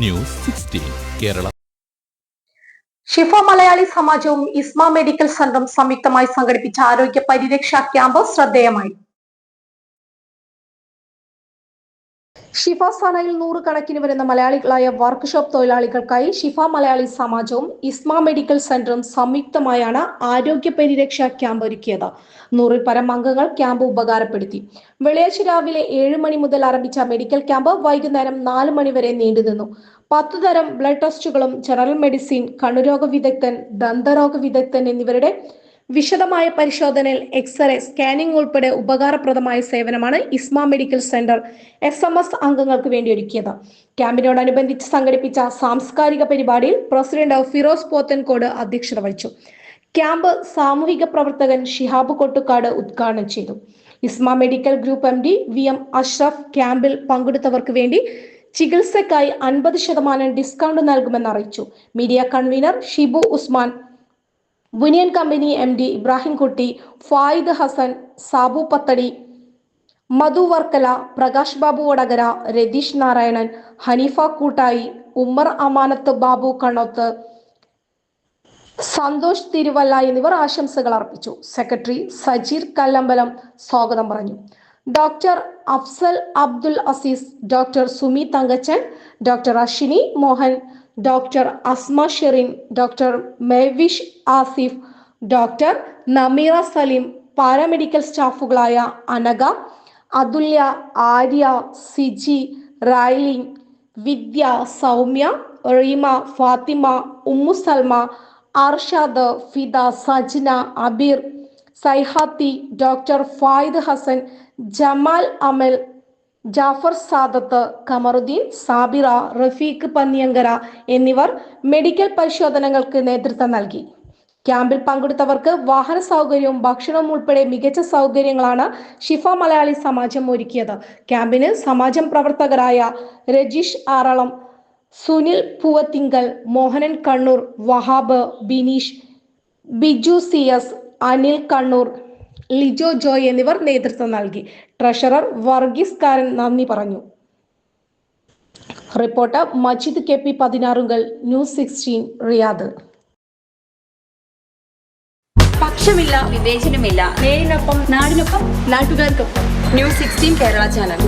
News 16 Kerala. ഷിഫ മലയാളി സമാജവും ഇസ്മ medical സെന്ററും സംയുക്തമായി സംഘടിപ്പിച്ച ആരോഗ്യ പരിരക്ഷാ ക്യാമ്പ് ശ്രദ്ധേയമായി. ഷിഫ സനയിൽ നൂറുകണക്കിന് വരുന്ന മലയാളികളായ വർക്ക്ഷോപ്പ് തൊഴിലാളികൾക്കായി ഷിഫ മലയാളി സമാജവും ഇസ്മ മെഡിക്കൽ സെന്ററും സംയുക്തമായാണ് ആരോഗ്യ പരിരക്ഷാ ക്യാമ്പ് ഒരുക്കിയത്. 100-ൽ പരം അംഗങ്ങൾ ക്യാമ്പ് ഉപകാരപ്പെടുത്തി. വെള്ളിയാഴ്ച രാവിലെ 7 മണി മുതൽ ആരംഭിച്ച മെഡിക്കൽ ക്യാമ്പ് വൈകുന്നേരം 4 മണി വരെ നീണ്ടുനിന്നു. 10 തരം ബ്ലഡ് ടെസ്റ്റുകളും ജനറൽ മെഡിസിൻ, കണ്ണുരോഗ വിദഗ്ധൻ, ദന്തരോഗ വിദഗ്ധൻ എന്നിവരുടെ വിശദമായ പരിശോധനയിൽ എക്സ്റേ, സ്കാനിംഗ് ഉൾപ്പെടെ ഉപകാരപ്രദമായ സേവനമാണ് ഇസ്മ മെഡിക്കൽ സെന്റർ SMS അംഗങ്ങൾക്ക് വേണ്ടി ഒരുക്കിയത്. ക്യാമ്പിനോടനുബന്ധിച്ച് സംഘടിപ്പിച്ച സാംസ്കാരിക പരിപാടിയിൽ പ്രസിഡന്റ് ഫിറോസ് പോത്തൻകോട് അധ്യക്ഷത വഹിച്ചു. ക്യാമ്പ് സാമൂഹിക പ്രവർത്തകൻ ഷിഹാബ് കൊട്ടുകാട് ഉദ്ഘാടനം ചെയ്തു. Isma medical group MD VM Ashraf ക്യാമ്പിൽ പങ്കെടുത്തവർക്ക് വേണ്ടി ചികിത്സയ്ക്കായി 50% ഡിസ്കൗണ്ട് നൽകുമെന്ന് അറിയിച്ചു. മീഡിയ കൺവീനർ ഷിബു ഉസ്മാൻ, ബുനിയൻ കമ്പനി MD ഇബ്രാഹിം കുട്ടി, ഫായിദ് ഹസൻ, സാബു പത്തടി, മധു വർക്കല, പ്രകാശ് ബാബു വടകര, രതീഷ് നാരായണൻ, ഹനീഫ കൂട്ടായി, ഉമ്മർ അമാനത്ത്, ബാബു കണ്ണോത്ത്, സന്തോഷ് തിരുവല്ല എന്നിവർ ആശംസകൾ അർപ്പിച്ചു. സെക്രട്ടറി സജീർ കല്ലമ്പലം സ്വാഗതം പറഞ്ഞു. Doctor Afsal Abdul Azeez, doctor Sumi Thankachan, doctor Ashwini Mohan, doctor Asma Sherin, doctor Mevish Asif, doctor Nameera Saleem, paramedical സ്റ്റാഫുകളായ അനക, അതുല്യ, ആര്യ, സിജി, റൈലിൻ, വിദ്യ, സൗമ്യ, റീമ, ഫാത്തിമ, ഉമ്മു സൽമ, അർഷാദ്, ഫിദ, സജ്ന, അബീർ, സൈഹാത്തി, ഡോക്ടർ ഫായിദ് ഹസൻ, ജമാൽ അമൽ, ജാഫർ സാദത്ത്, കമറുദ്ദീൻ, സാബിറ, റഫീഖ് പന്നിയങ്കര എന്നിവർ മെഡിക്കൽ പരിശോധനകൾക്ക് നേതൃത്വം നൽകി. ക്യാമ്പിൽ പങ്കെടുത്തവർക്ക് വാഹന സൗകര്യവും ഭക്ഷണവും ഉൾപ്പെടെ മികച്ച സൗകര്യങ്ങളാണ് ഷിഫ മലയാളി സമാജം ഒരുക്കിയത്. ക്യാമ്പിന് സമാജം പ്രവർത്തകരായ രജീഷ് ആറളം, സുനിൽ പൂവത്തിങ്കൽ, മോഹനൻ കണ്ണൂർ, വഹാബ്, ബിനീഷ്, ബിജു CS, അനിൽ കണ്ണൂർ, ലിജോ ജോയ് എന്നിവർ നേതൃത്വം നൽകി. ട്രഷറർ വർഗീസ് കാരൻ നന്ദി പറഞ്ഞു. Reporter Majid KP 16 news 16 Riyadh. പക്ഷമില്ല, വിവേചനമില്ല. നേരിനൊപ്പം, നാടിനൊപ്പം, നാട്ടുകാർക്കൊപ്പം. News 16 Kerala channel.